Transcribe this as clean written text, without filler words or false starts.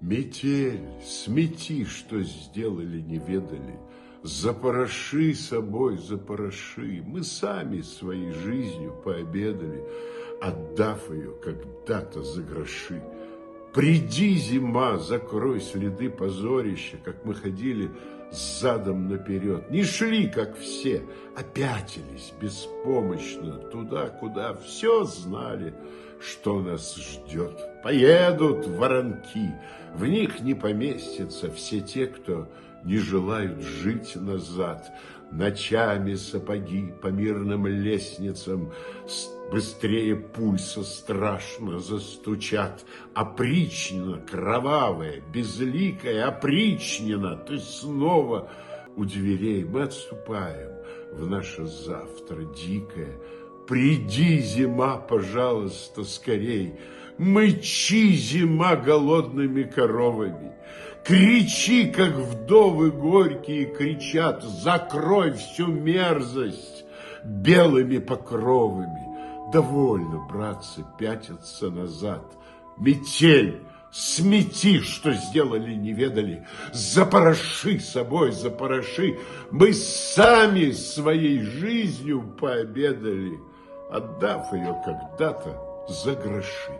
Метель, смети, что сделали, не ведали, запороши собой, запороши. Мы сами своей жизнью пообедали, отдав ее когда-то за гроши. Приди, зима, закрой следы позорища, как мы ходили задом наперед. Не шли, как все, а пятились беспомощно туда, куда все знали, что нас ждет. Поедут воронки, в них не поместятся все те, кто не желают жить назад. Ночами сапоги по мирным лестницам быстрее пульса страшно застучат. Опричнина кровавая, безликая, опричнина, ты снова у дверей. Мы отступаем в наше завтра дикое. Приди, зима, пожалуйста, скорей. Мычи, зима, голодными коровами. Кричи, как вдовы горькие кричат. Закрой всю мерзость белыми покровами. Довольно, братцы, пятиться назад. Метель, смети, что сделали, не ведали. Запороши собой, запороши. Мы сами своей жизнью пообедали, отдав ее когда-то за гроши.